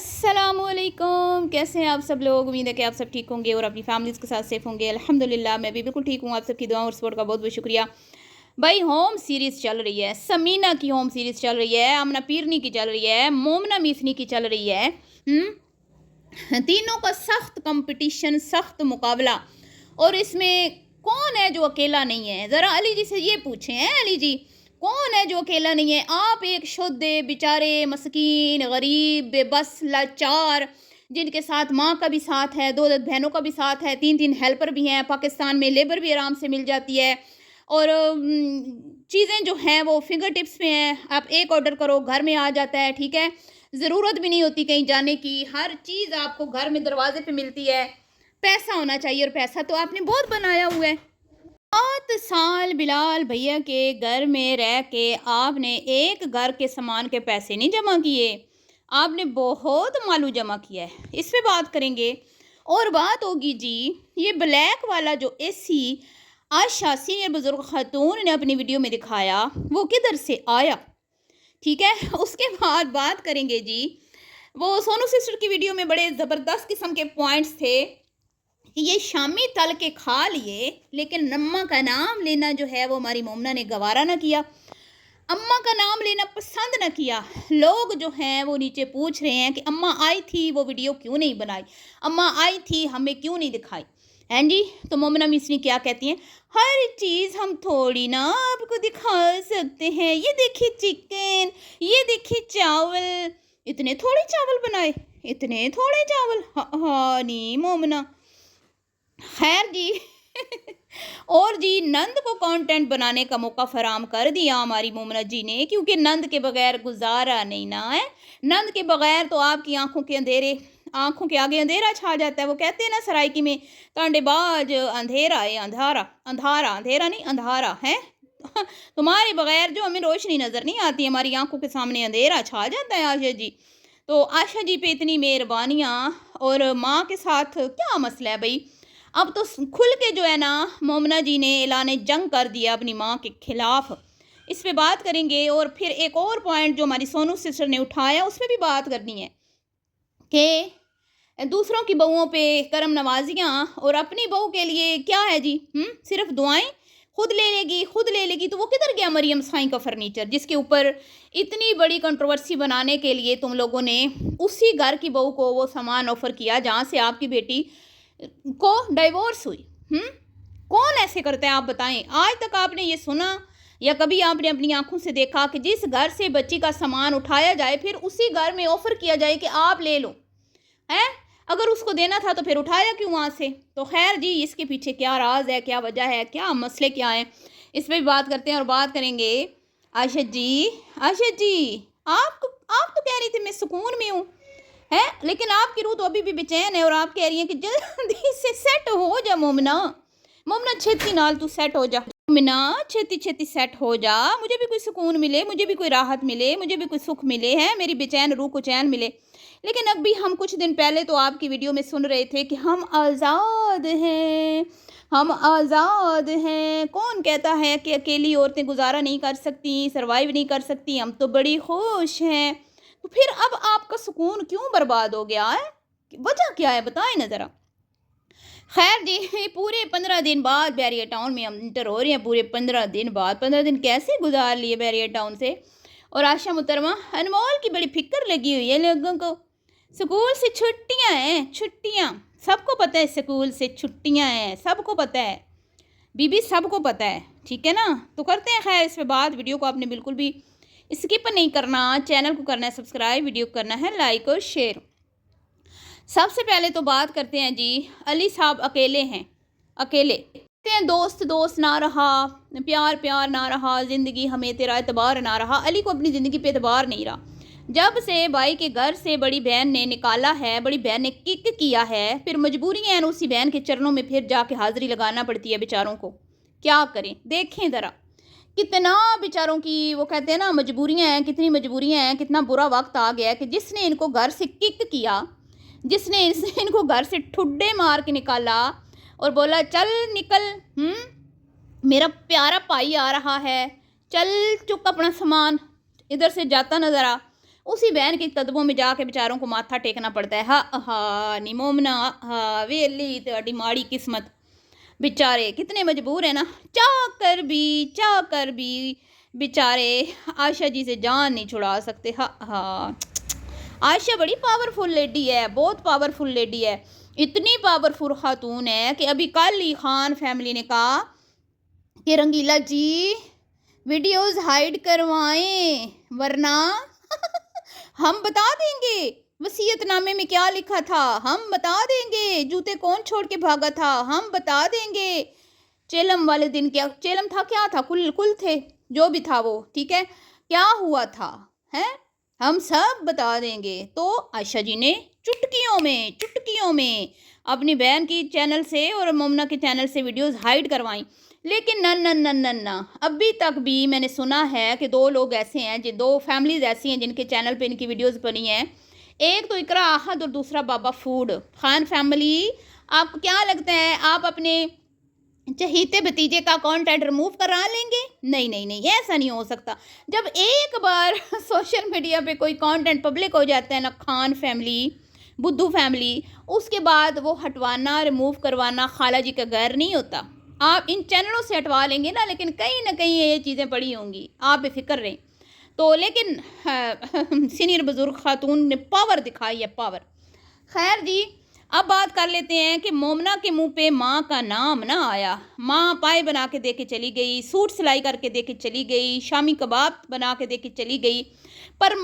अस्सलाम वालेकुम। कैसे हैं आप सब लोग? उम्मीद है कि आप सब ठीक होंगे और अपनी फैमिलीज़ के साथ सेफ होंगे। अल्हम्दुलिल्लाह मैं भी बिल्कुल ठीक हूँ। आप सबकी दुआ और सपोर्ट का बहुत बहुत शुक्रिया। भाई होम सीरीज़ चल रही है, समीना की होम सीरीज़ चल रही है, आमना पीरनी की चल रही है, मोमना मिसनी की चल रही है। तीनों का सख्त कंपटीशन, सख्त मुकाबला। और इसमें कौन है जो अकेला नहीं है? ज़रा अली जी से ये पूछें हैं, अली जी कौन है जो अकेला नहीं है? आप एक शुद्ध बेचारे मस्कीन गरीब बेबस लाचार, जिनके साथ माँ का भी साथ है, दो बहनों का भी साथ है, तीन तीन हेल्पर भी हैं, पाकिस्तान में लेबर भी आराम से मिल जाती है और चीज़ें जो हैं वो फिंगर टिप्स पे हैं। आप एक ऑर्डर करो घर में आ जाता है, ठीक है, ज़रूरत भी नहीं होती कहीं जाने की, हर चीज़ आपको घर में दरवाजे पे मिलती है। पैसा होना चाहिए और पैसा तो आपने बहुत बनाया हुआ है। 7 साल बिलाल भैया के घर में रह के आपने एक घर के सामान के पैसे नहीं जमा किए, आपने बहुत मालू जमा किया है। इस पे बात करेंगे और बात होगी जी ये ब्लैक वाला जो एसी आशा सीनियर बुजुर्ग खातून ने अपनी वीडियो में दिखाया वो किधर से आया, ठीक है। उसके बाद बात करेंगे जी वो सोनू सिस्टर की वीडियो में बड़े ज़बरदस्त किस्म के पॉइंट्स थे कि ये शामी तल के खा लिए, लेकिन अम्मा का नाम लेना जो है वो हमारी मोमना ने गवारा ना किया, अम्मा का नाम लेना पसंद ना किया। लोग जो हैं वो नीचे पूछ रहे हैं कि अम्मा आई थी वो वीडियो क्यों नहीं बनाई, अम्मा आई थी हमें क्यों नहीं दिखाई, हैं जी। तो मोमना मिसरी क्या कहती हैं, हर चीज़ हम थोड़ी ना आपको दिखा सकते हैं। ये देखिए चिकन, ये देखिए चावल, इतने थोड़े चावल बनाए, इतने थोड़े चावल। हाँ नहीं मोमना, खैर जी और जी नंद को कंटेंट बनाने का मौका फराम कर दिया हमारी मोमना जी ने, क्योंकि नंद के बगैर गुजारा नहीं ना है। नंद के बगैर तो आपकी आंखों के अंधेरे, आंखों के आगे अंधेरा छा जाता है। वो कहते हैं ना सराइकी में, तांडेबाज अंधेरा है, अंधारा अंधारा, अंधेरा नहीं अंधारा है। तुम्हारे बगैर जो हमें रोशनी नज़र नहीं आती, हमारी आंखों के सामने अंधेरा छा जाता है आशा जी। तो आशा जी पे इतनी मेहरबानियाँ। और माँ के साथ क्या मसला है भाई, अब तो खुल के जो है ना मोमना जी ने ऐलान जंग कर दिया अपनी माँ के खिलाफ। इस पे बात करेंगे और फिर एक और पॉइंट जो हमारी सोनू सिस्टर ने उठाया उस पर भी बात करनी है कि दूसरों की बहुओं पे करम नवाजियाँ और अपनी बहू के लिए क्या है जी, सिर्फ दुआएं, खुद ले लेगी खुद ले लेगी। तो वो किधर गया मरियम साईं का फर्नीचर, जिसके ऊपर इतनी बड़ी कंट्रोवर्सी बनाने के लिए तुम लोगों ने उसी घर की बहू को वो सामान ऑफर किया जहाँ से आपकी बेटी को डाइवोर्स हुई। कौन ऐसे करता है आप बताएं? आज तक आपने ये सुना या कभी आपने अपनी आंखों से देखा कि जिस घर से बच्ची का सामान उठाया जाए फिर उसी घर में ऑफर किया जाए कि आप ले लो, हैं? अगर उसको देना था तो फिर उठाया क्यों वहाँ से? तो खैर जी इसके पीछे क्या राज है, क्या वजह है, क्या मसले क्या हैं, इस पर भी बात करते हैं। और बात करेंगे आशा जी, आशा जी आप तो कह रही थी मैं सुकून में हूँ, है, लेकिन आपकी रूह तो अभी भी बेचैन है और आप कह रही हैं कि जल्दी से सेट हो जा मोमना, मोमना छेती नाल तू सेट हो जा, मोमना छेती छेती सेट हो जा, मुझे भी कोई सुकून मिले, मुझे भी कोई राहत मिले, मुझे भी कोई सुख मिले, हैं मेरी बेचैन रूह को चैन मिले। लेकिन अभी हम कुछ दिन पहले तो आपकी वीडियो में सुन रहे थे कि हम आज़ाद हैं, हम आज़ाद हैं। कौन कहता है कि अकेली औरतें गुजारा नहीं कर सकती, सर्वाइव नहीं कर सकती, हम तो बड़ी खुश हैं। तो फिर अब आपका सुकून क्यों बर्बाद हो गया है, वजह क्या है बताएं ना ज़रा। खैर जी पूरे 15 दिन बाद बैरियर टाउन में हम इंटर हो रहे हैं, पूरे 15 दिन बाद, 15 दिन कैसे गुजार लिए बैरियर टाउन से। और आशा मुहतरमा अनमोल की बड़ी फिक्र लगी हुई है लोगों को, स्कूल से छुट्टियां हैं, छुट्टियां, सबको पता है स्कूल से छुट्टियां हैं, सबको पता है बीबी, सबको पता है, ठीक है ना। तो करते हैं खैर इस पे बात। वीडियो को आपने बिल्कुल भी स्किप नहीं करना, चैनल को करना है सब्सक्राइब, वीडियो को करना है लाइक और शेयर। सबसे पहले तो बात करते हैं जी अली साहब अकेले हैं, अकेले हैं, दोस्त दोस्त ना रहा, प्यार प्यार ना रहा, ज़िंदगी हमें तेरा एतबार ना रहा। अली को अपनी ज़िंदगी पे एतबार नहीं रहा। जब से भाई के घर से बड़ी बहन ने निकाला है, बड़ी बहन ने किक किया है, फिर मजबूरियाँ हैं उसी बहन के चरणों में फिर जाके हाज़िरी लगाना पड़ती है बेचारों को। क्या करें, देखें ज़रा कितना बेचारों की, वो कहते हैं ना मजबूरियाँ हैं, कितनी मजबूरियाँ हैं, कितना बुरा वक्त आ गया है कि जिसने इनको घर से किक किया, जिसने इनको घर से ठुड्डे मार के निकाला और बोला चल निकल, मेरा प्यारा भाई आ रहा है, चल चुक अपना सामान, इधर से जाता नज़र आ, उसी बहन के कदमों में जाके बेचारों को माथा टेकना पड़ता है। हा हा नी मोमना, हा वेली तेरी माड़ी किस्मत, बेचारे कितने मजबूर है ना, चाह कर भी बेचारे आयशा जी से जान नहीं छुड़ा सकते। हा हा आयशा बड़ी पावरफुल लेडी है, बहुत पावरफुल लेडी है, इतनी पावरफुल खातून है कि अभी कल ही खान फैमिली ने कहा कि रंगीला जी वीडियोस हाइड करवाएं वरना हम बता देंगे वसीयतनामे में क्या लिखा था, हम बता देंगे जूते कौन छोड़ के भागा था, हम बता देंगे चेलम वाले दिन क्या चेलम था, क्या था, कुल थे, जो भी था वो, ठीक है, क्या हुआ था, हैं, हम सब बता देंगे। तो आयशा जी ने चुटकियों में अपनी बहन की चैनल से और मोमना के चैनल से वीडियोस हाइड करवाई। लेकिन ना अभी तक भी मैंने सुना है कि दो लोग ऐसे हैं, जो दो फैमिलीज ऐसी हैं जिनके चैनल पे इनकी वीडियोस बनी हैं। एक तो इकरा आहद और दूसरा बाबा फूड। खान फैमिली, आपको क्या लगता है आप अपने चहीते भतीजे का कंटेंट रिमूव करा लेंगे? नहीं, ऐसा नहीं हो सकता। जब एक बार सोशल मीडिया पे कोई कंटेंट पब्लिक हो जाता है ना, खान फैमिली, बुद्धू फैमिली, उसके बाद वो हटवाना रिमूव करवाना खाला जी का घर नहीं होता। आप इन चैनलों से हटवा लेंगे ना, लेकिन कहीं ना कहीं ये चीज़ें पड़ी होंगी, आप बेफिक्र रहें। तो लेकिन सीनियर बुजुर्ग खातून ने पावर दिखाई है, पावर। खैर जी, अब बात कर लेते हैं कि मोमना के मुंह पे माँ का नाम ना आया। माँ पाए बना के दे के चली गई, सूट सिलाई करके दे के चली गई, शामी कबाब बना के दे के चली गई, पर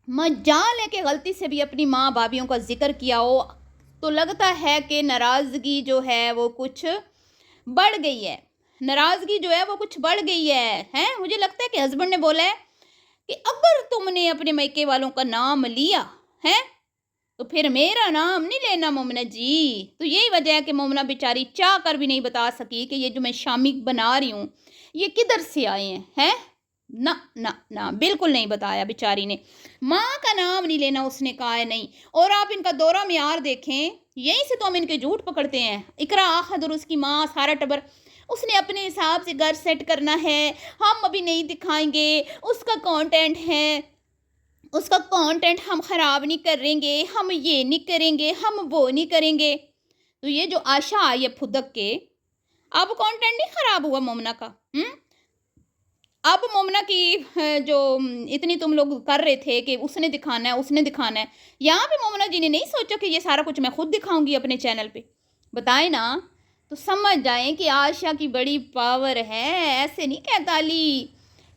मजाल है कि गलती से भी अपनी माँ भाभीयों का जिक्र किया हो तो लगता है कि नाराज़गी जो है वो कुछ बढ़ गई है, हैं। मुझे लगता है कि हस्बैंड ने बोला है कि अगर तुमने अपने मायके वालों का नाम लिया है तो फिर मेरा नाम नहीं लेना मोमना जी। तो यही वजह है कि मोमना बेचारी चाह कर भी नहीं बता सकी कि ये जो मैं शामी बना रही हूँ ये किधर से आए हैं। ना बिल्कुल नहीं बताया बेचारी ने। माँ का नाम नहीं लेना उसने कहा है, नहीं। और आप इनका दौरा मियार देखें, यहीं से तो हम इनके झूठ पकड़ते हैं। इकरा आहद और उसकी माँ, सारा टबर, उसने अपने हिसाब से घर सेट करना है, हम अभी नहीं दिखाएंगे, उसका कंटेंट हम ख़राब नहीं करेंगे, हम ये नहीं करेंगे, हम वो नहीं करेंगे। तो ये जो आशा आई है फुदक के, अब कंटेंट नहीं ख़राब हुआ मोमना का। अब मोमना की जो इतनी तुम लोग कर रहे थे कि उसने दिखाना है, यहाँ पे मोमना जी ने नहीं सोचा कि ये सारा कुछ मैं खुद दिखाऊंगी अपने चैनल पे, बताए ना। तो समझ जाएं कि आशा की बड़ी पावर है। ऐसे नहीं कहता अली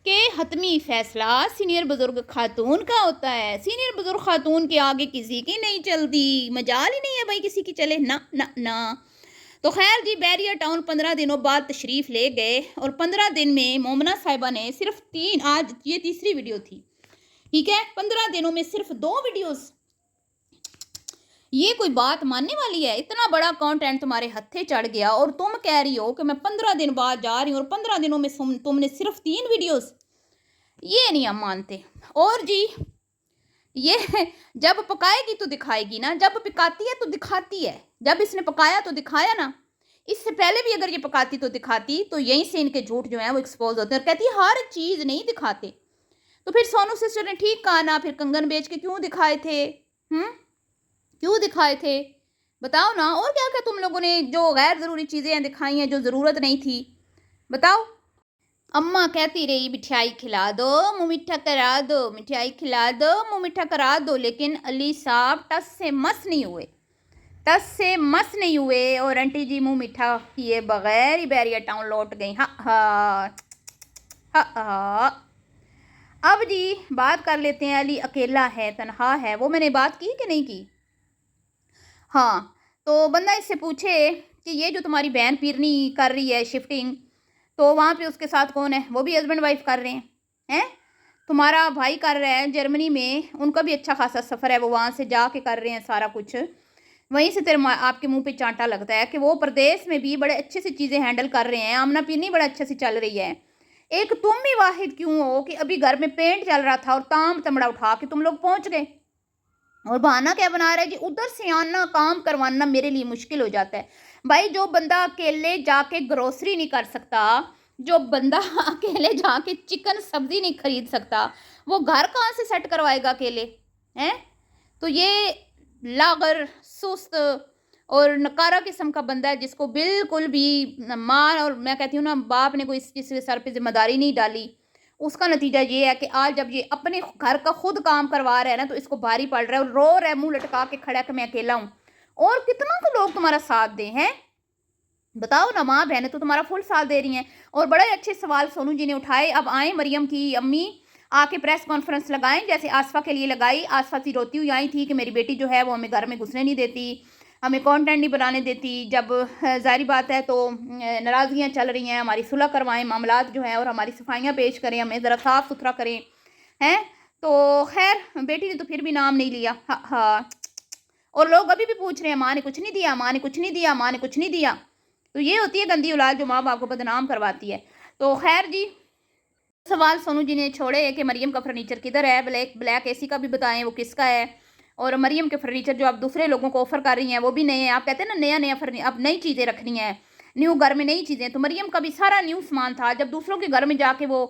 कि हतमी फैसला सीनियर बुजुर्ग खातून का होता है, सीनियर बुजुर्ग खातून के आगे किसी की नहीं चलती, मजाल ही नहीं है भाई किसी की चले, ना। तो खैर जी, बैरिया टाउन 15 दिनों बाद तशरीफ़ ले गए और 15 दिन में मोमना साहिबा ने सिर्फ 3, आज ये तीसरी वीडियो थी, ठीक है, 15 दिनों में सिर्फ 2 वीडियोस। ये कोई बात मानने वाली है? इतना बड़ा कंटेंट तुम्हारे हत्थे चढ़ गया और तुम कह रही हो कि मैं 15 दिन बाद जा रही हूँ और 15 दिनों में तुमने सिर्फ 3 वीडियोस। ये नहीं हम मानते। और जी, ये जब पकाएगी तो दिखाएगी ना, जब पकाती है तो दिखाती है। जब इसने पकाया तो दिखाया ना, इससे पहले भी अगर ये पकाती तो दिखाती। तो यहीं से इनके झूठ जो है वो एक्सपोज होते हैं। और कहती है हर चीज़ नहीं दिखाते। तो फिर सोनू सिस्टर ने ठीक कहा ना, फिर कंगन बेच के क्यों दिखाए थे? क्यों दिखाए थे बताओ ना। और क्या क्या तुम लोगों ने जो गैर ज़रूरी चीज़ें दिखाई हैं जो ज़रूरत नहीं थी, बताओ। अम्मा कहती रही मिठाई खिला दो, मुँह मीठा करा दो, मिठाई खिला दो, मुँह मीठा करा दो, लेकिन अली साहब टस से मस नहीं हुए और आंटी जी मुँह मीठा किए बगैर ही बैरिया टाउन लौट गई। हाँ। अब जी बात कर लेते हैं, अली अकेला है, तन्हा है, वो मैंने बात की कि नहीं की? हाँ, तो बंदा इससे पूछे कि ये जो तुम्हारी बहन पीरनी कर रही है शिफ्टिंग, तो वहाँ पे उसके साथ कौन है? वो भी हस्बैंड वाइफ कर रहे हैं। तुम्हारा भाई कर रहा है जर्मनी में, उनका भी अच्छा खासा सफ़र है, वो वहाँ से जाके कर रहे हैं सारा कुछ। वहीं से तेरे आपके मुंह पे चांटा लगता है कि वो प्रदेश में भी बड़े अच्छे से चीज़ें हैंडल कर रहे हैं। आमना पीरनी बड़ा अच्छे से चल रही है। एक तुम ही वाहिद क्यों हो कि अभी घर में पेंट चल रहा था और ताम तमड़ा उठा के तुम लोग पहुँच गए। और बहाना क्या बना रहा है जी? उधर से आना काम करवाना मेरे लिए मुश्किल हो जाता है। भाई जो बंदा अकेले जाके ग्रोसरी नहीं कर सकता, जो बंदा अकेले जाके चिकन सब्जी नहीं खरीद सकता, वो घर कहाँ से सेट करवाएगा अकेले, हैं? तो ये लागर, सुस्त और नकारा किस्म का बंदा है, जिसको बिल्कुल भी माँ और मैं कहती हूँ ना, बाप ने कोई इसके सर पे जिम्मेदारी नहीं डाली। उसका नतीजा ये है कि आज जब ये अपने घर का खुद काम करवा रहा है ना, तो इसको भारी पड़ रहा है और रो रहा है, मुंह लटका के खड़ा है कि मैं अकेला हूँ। और कितना तो लोग तुम्हारा साथ दें, हैं? बताओ ना, माँ बहनें तो तुम्हारा फुल साथ दे रही हैं। और बड़े अच्छे सवाल सोनू जी ने उठाए। अब आए मरियम की अम्मी, आके प्रेस कॉन्फ्रेंस लगाएं, जैसे आसफा के लिए लगाई। आसफा सी रोती हुई आई थी कि मेरी बेटी जो है वो हमें घर में घुसने नहीं देती, हमें कंटेंट नहीं बनाने देती। जब ज़ाहिर बात है तो नाराज़गियाँ चल रही हैं, हमारी सुलह करवाएं मामलात जो हैं, और हमारी सफाइयाँ पेश करें, हमें ज़रा साफ़ सुथरा करें, हैं? तो खैर बेटी ने तो फिर भी नाम नहीं लिया। हाँ हाँ। और लोग अभी भी पूछ रहे हैं, माँ ने कुछ नहीं दिया, माँ ने कुछ नहीं दिया, माँ ने कुछ नहीं दिया। तो ये होती है गंदी औलाद जो माँ बाप को बदनाम करवाती है। तो खैर जी, सवाल सोनू जी ने छोड़े कि मरियम का फर्नीचर किधर है, ब्लैक एसी का भी बताएं वो किसका है, और मरियम के फर्नीचर जो आप दूसरे लोगों को ऑफर कर रही हैं वो भी नए हैं। आप कहते हैं ना नया फर्नीचर, अब नई चीज़ें रखनी हैं, न्यू घर में नई चीज़ें। तो मरियम का भी सारा न्यू सामान था। जब दूसरों के घर में जाके वो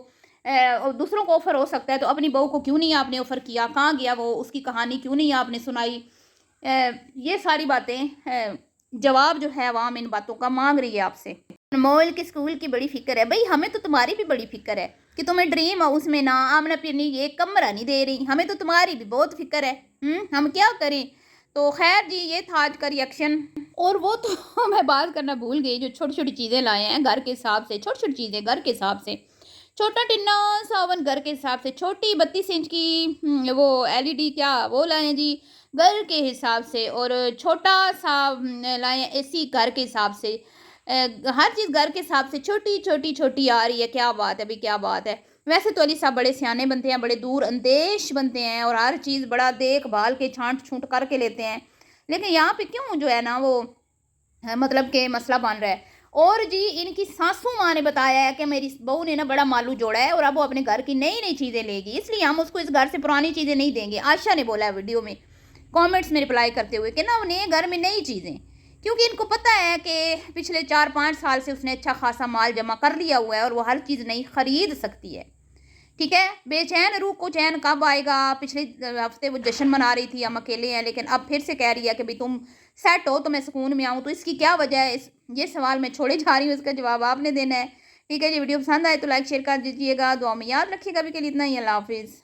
दूसरों को ऑफर हो सकता है, तो अपनी बहू को क्यों नहीं आपने ऑफर किया? कहाँ गया वो? उसकी कहानी क्यों नहीं आपने सुनाई? ये सारी बातें जवाब जो है अवाम इन बातों का मांग रही है आपसे। अनमोल के स्कूल की बड़ी फिक्र है। भाई हमें तो तुम्हारी भी बड़ी फिक्र है कि तुम्हें ड्रीम हाउस में ना आमना पीने ये कमरा नहीं दे रही। हमें तो तुम्हारी भी बहुत फिक्र है। हम क्या करें? तो खैर जी, ये था आज का रिएक्शन। और वो तो मैं बात करना भूल गई, जो छोटी छोटी चीज़ें लाए हैं घर के हिसाब से, छोटी छोटी चीज़ें घर के हिसाब से, छोटा टिन्ना सावन घर के हिसाब से, छोटी 32 इंच की वो LED क्या वो लाए हैं जी घर के हिसाब से, और छोटा सा लाए हैं AC घर के हिसाब से। हर चीज़ घर के हिसाब से छोटी छोटी छोटी आ रही है। क्या बात है भाई, क्या बात है। वैसे तो अली साहब बड़े सियाने बनते हैं, बड़े दूर अंदेश बनते हैं, और हर चीज़ बड़ा देखभाल के छांट छूट करके लेते हैं। लेकिन यहाँ पे क्यों जो है ना वो मतलब के मसला बन रहा है। और जी, इनकी सासू माँ ने बताया है कि मेरी बहू ने ना बड़ा मालू जोड़ा है और अब वो अपने घर की नई नई चीज़ें लेगी, इसलिए हम उसको इस घर से पुरानी चीज़ें नहीं देंगे। आशा ने बोला है वीडियो में कमेंट्स में रिप्लाई करते हुए कि ना उन्हें घर में नई चीज़ें, क्योंकि इनको पता है कि पिछले 4-5 साल से उसने अच्छा खासा माल जमा कर लिया हुआ है और वो हर चीज़ नई खरीद सकती है। ठीक है, बेचैन रूह को चैन कब आएगा? पिछले हफ्ते वो जश्न मना रही थी हम अकेले हैं, लेकिन अब फिर से कह रही है कि भाई तुम सेट हो तो मैं सुकून में आऊँ। तो इसकी क्या वजह है? ये सवाल मैं छोड़े जा रही हूँ, इसका जवाब आपने देना है। ठीक है जी, वीडियो पसंद आए तो लाइक शेयर कर दीजिएगा, दुआ में याद रखिएगा। अभी के लिए इतना ही, अल्लाह हाफिज़।